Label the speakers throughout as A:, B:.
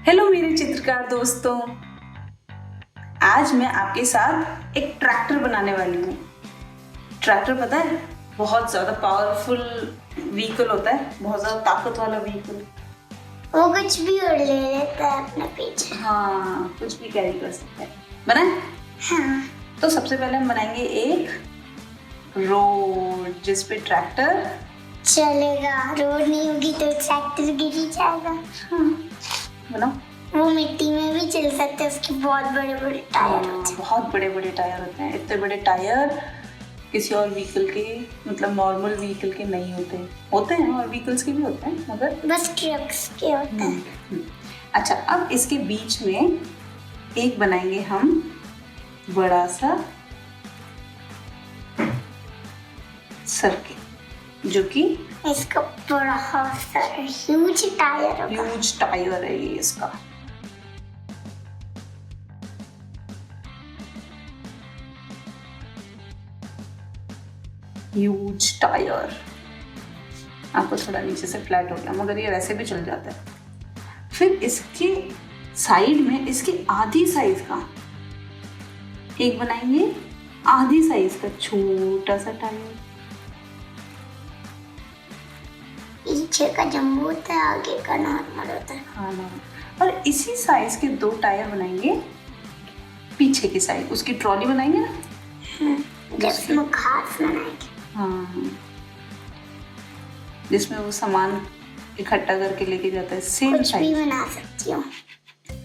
A: Hello मेरे चित्रकार दोस्तों, आज मैं आपके साथ एक ट्रैक्टर बनाने वाली हूँ। ट्रैक्टर पता है बहुत ज़्यादा पावरफुल व्हीकल होता है, बहुत ज़्यादा ताकत वाला व्हीकल।
B: वो कुछ भी उड़ ले लेता है अपने पीछे।
A: हाँ, कुछ भी कैरी कर सकता है। बनाए?
B: हाँ।
A: तो सबसे पहले हम बनाएंगे एक रोड जिस पे ट्रैक्टर
B: चलेगा। रोड नहीं होगी तो ट्रैक्टर गिर ही जाएगा।
A: हाँ, बनाओ।
B: वो मिट्टी में भी चल सकते हैं, उसके बहुत बड़े बड़े टायर होते हैं।
A: बहुत बड़े बड़े टायर होते हैं। इतने बड़े टायर किसी और व्हीकल के, मतलब नॉर्मल व्हीकल के नहीं होते हैं और व्हीकल्स के भी होते हैं, मगर
B: बस ट्रक्स के होते हैं।
A: अच्छा, अब इसके बीच में एक बनाएंगे हम बड़ा सा सर्किल, जो कि
B: इसका बड़ा ह्यूज टायर होगा।
A: ह्यूज टायर है ये इसका। Huge tyre. आपको थोड़ा नीचे से फ्लैट हो गया, मगर ये वैसे भी चल जाता है। फिर इसके साइड में इसके आधी साइज का एक बनाएंगे, आधी साइज का छोटा सा टायर।
B: पीछे का जंबू होता है, आगे का नॉर्मल होता है।
A: हाँ ना। और इसी साइज के दो टायर बनाएंगे पीछे की साइड, उसकी ट्रॉली बनाएंगे ना,
B: जिसमें घास बनाएंगे।
A: हाँ, जिसमें वो सामान इकट्ठा करके लेके जाता है। सेम
B: कुछ भी
A: साइज।
B: बना सकती हूँ।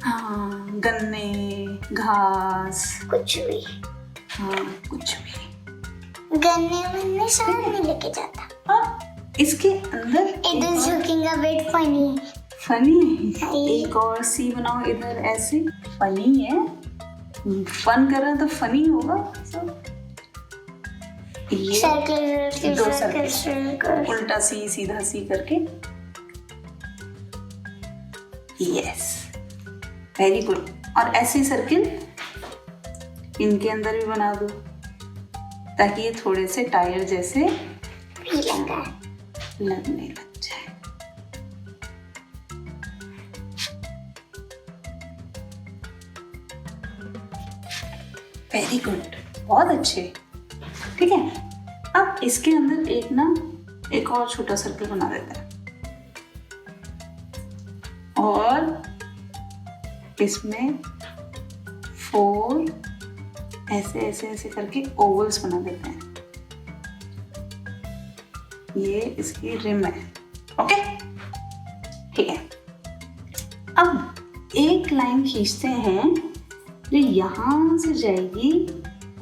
A: हाँ, गन्ने, घास,
B: कुछ भी।
A: हाँ कुछ भी।
B: गन्ने वन्ने सारे नहीं लेके जाता।
A: हाँ, इसके अंदर
B: It is looking a bit funny.
A: Funny. एक और सी बनाओ इधर, ऐसे फनी है। फन कर रहे हैं तो फनी होगा सब। ये
B: सर्कल
A: दो
B: सर्कल
A: सर्कल, उल्टा सी सीधा सी करके। Yes, very good. और ऐसे सर्किल इनके अंदर भी बना दो, ताकि ये थोड़े से टायर जैसे लगने लग जाए। वेरी गुड, बहुत अच्छे। ठीक है, अब इसके अंदर एक और छोटा सर्कल बना देते हैं और इसमें 4 ऐसे ऐसे ऐसे करके ओवल्स बना देते हैं। ये इसकी रिम है। ओके, ठीक है। अब एक लाइन खींचते हैं जो यहां से जाएगी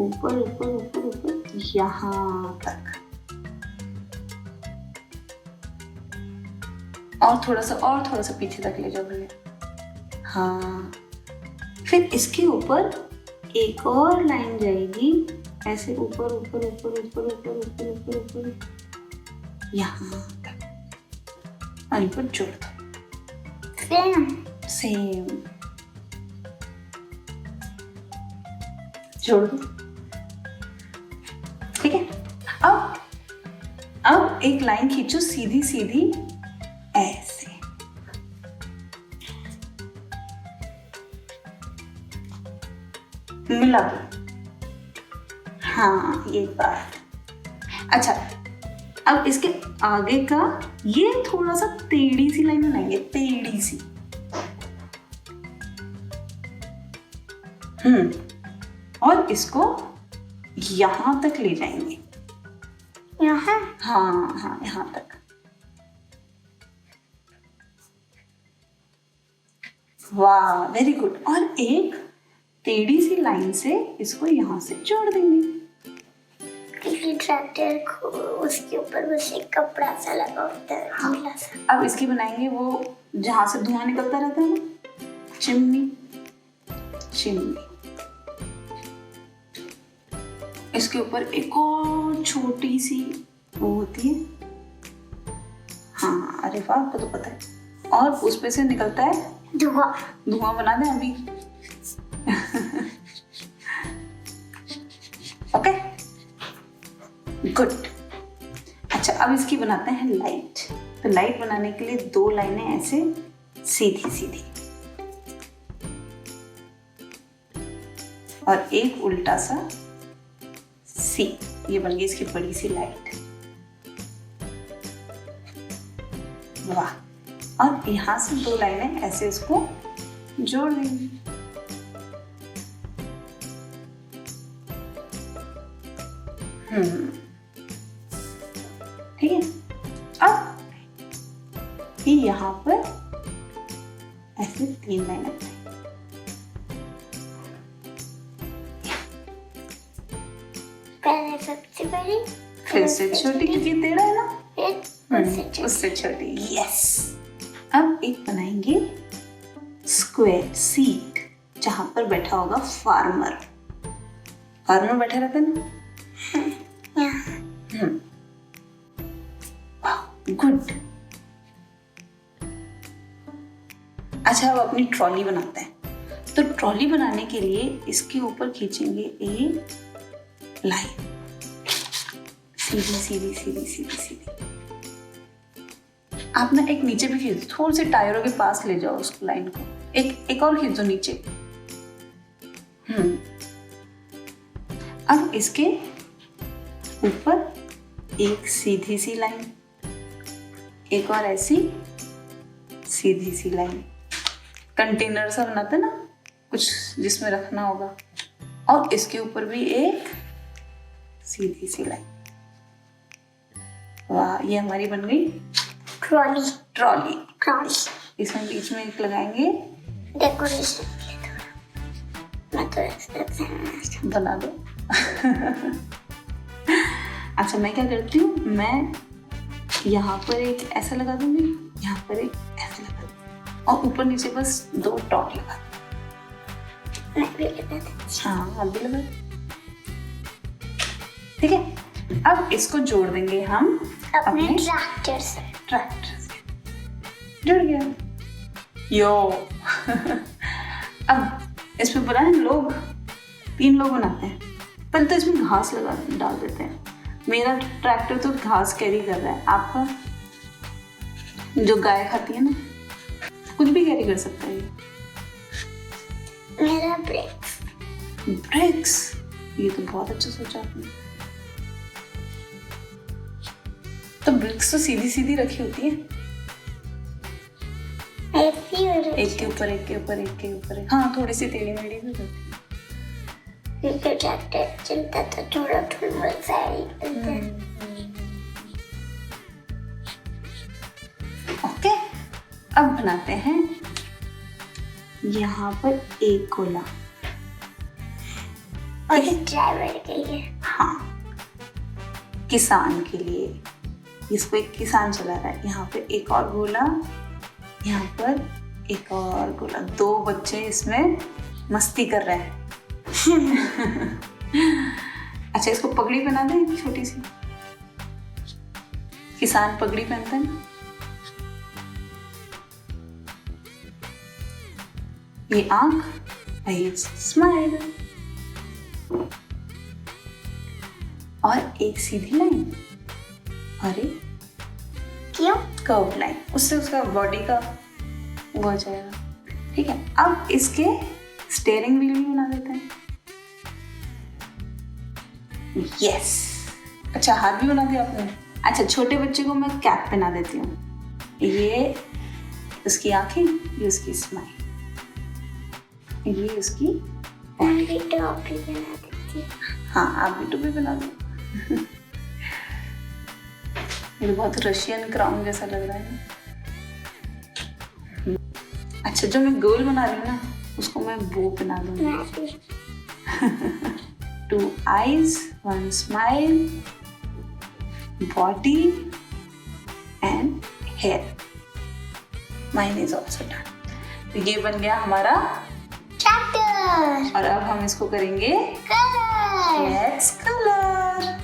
A: ऊपर ऊपर ऊपर ऊपर यहां तक, और थोड़ा सा पीछे तक ले जाओ भैया। हाँ, फिर इसके ऊपर एक और लाइन जाएगी ऐसे ऊपर ऊपर ऊपर ऊपर ऊपर ऊपर ऊपर ऊपर यहाँ तक, और ऊपर जोड़ दो। सेम जोड़ दो। ठीक है, अब एक लाइन खींचो सीधी सीधी ऐसे। मिला दो। हाँ, ये बात। अच्छा, अब इसके आगे का ये थोड़ा सा टेढ़ी सी लाइन बनाएंगे, टेढ़ी सी। और इसको यहां तक ले जाएंगे।
B: यहाँ?
A: हाँ, यहां तक। वाह, वेरी गुड। और एक टेढ़ी सी लाइन से इसको यहां से जोड़ देंगे।
B: किसी ट्रैक्टर को उसके ऊपर बस एक कपड़ा सा लगा होता है, गीला सा।
A: अब इसकी बनाएंगे वो जहां से धुआं निकलता रहता है ना, चिमनी। इसके ऊपर एक और छोटी सी वो होती है। हाँ, अरे वाह, आपको तो पता है। और उस पे से निकलता है धुआं। बना दें अभी। Okay, good. अच्छा, अब इसकी बनाते हैं लाइट। तो लाइट बनाने के लिए 2 लाइनें ऐसे सीधी सीधी और एक उल्टा सा सी। ये बन गई इसकी बड़ी सी लाइट। वाह। और यहाँ से 2 लाइनें ऐसे इसको जोड़ देंगे। ठीक है। अब ये यहाँ पर ऐसे 3 लाइनें
B: पहले सबसे बड़ी,
A: फिर से छोटी, क्योंकि टेढ़ा है ना,
B: फिर
A: उससे छोटी। यस। अब एक बनाएंगे स्क्वायर सीट, जहां पर बैठा होगा फार्मर। फार्मर बैठे रहते हैं ना। गुड। अच्छा, अब अपनी ट्रॉली बनाते हैं। तो ट्रॉली बनाने के लिए इसके ऊपर खींचेंगे एक लाइन, सीधी सीधी सीधी सीधी सीधी। आप ना एक नीचे भी खींच, थोड़े से टायरों के पास ले जाओ उसको, लाइन को। एक और खींचो नीचे। अब इसके ऊपर एक सीधी सी लाइन, एक और ऐसी सीधी सी लाइन। कंटेनर सा बनाते ना कुछ जिसमें रखना होगा। और इसके ऊपर भी एक सीधी सी लाइन। वाह, ये हमारी बन गई
B: ट्रॉली।
A: ट्रॉली।
B: ट्रॉली
A: इसमें बीच में एक लगाएंगे
B: डेकोरेशन के लिए थोड़ा। मैं तो ऐसे
A: बना दो। अच्छा, मैं क्या करती हूँ, मैं यहाँ पर एक ऐसा लगा दूंगी, यहाँ पर एक ऐसा लगा दूंगी, और ऊपर नीचे बस 2 डॉट लगा दूंगी।
B: मैं भी लगा देती हूँ।
A: हाँ, आप भी लगा। ठीक है। अब इसको जोड़ देंगे हम
B: अपने ट्रैक्टर से।
A: जुड़ गया। यो। अब इसमें बना है लोग, 3 लोग बनाते हैं। पहले तो इसमें घास लगा डाल देते हैं। मेरा ट्रैक्टर तो घास कैरी कर रहा है। आपका जो गाय खाती है ना, कुछ भी कैरी कर सकता है।
B: मेरा
A: ब्रेक्स। ये तो बहुत अच्छा सोचा आपने। तो ब्रिक्स तो सीधी सीधी रखी होती है, एक के ऊपर एक के ऊपर एक के ऊपर एक। हाँ, थोड़ी सी टेढ़ी मेढ़ी भी होती है,
B: क्योंकि ट्रैक्टर चलता था थोड़ा थोड़ा साइड।
A: ओके। अब बनाते हैं यहाँ पर एक गोला,
B: और ड्राइवर के लिए।
A: हाँ, किसान के लिए। इसको एक किसान चला रहा है। यहाँ पे एक और गोला, यहाँ पर एक और गोला। 2 बच्चे इसमें मस्ती कर रहे हैं। अच्छा, इसको पगड़ी बना दें छोटी सी। किसान पगड़ी पहनते हैं ना। ये आंख, ये स्माइल, और एक सीधी लाइन, अरे
B: क्यों
A: कर्व लाइन। उससे उसका बॉडी का वो हो जाएगा। ठीक है। अब इसके स्टीयरिंग व्हील भी बना देते हैं। यस। अच्छा, हाथ भी बना दिया आपने। अच्छा, छोटे बच्चे को मैं कैप पहना देती हूँ। ये उसकी आंखें, ये उसकी स्माइल, ये उसकी
B: बॉडी। टोपी बना देती।
A: हाँ, आप भी टोपी बना दो। ये तो बहुत रशियन क्राउन जैसा लग रहा है। अच्छा, जो मैं गोल बना रही हूँ ना, उसको मैं बो बना दूंगी। 2 eyes, 1 smile, body and hair. Mine is also done. तो ये बन गया हमारा
B: ट्रैक्टर।
A: और अब हम इसको करेंगे
B: कलर।
A: Let's colour.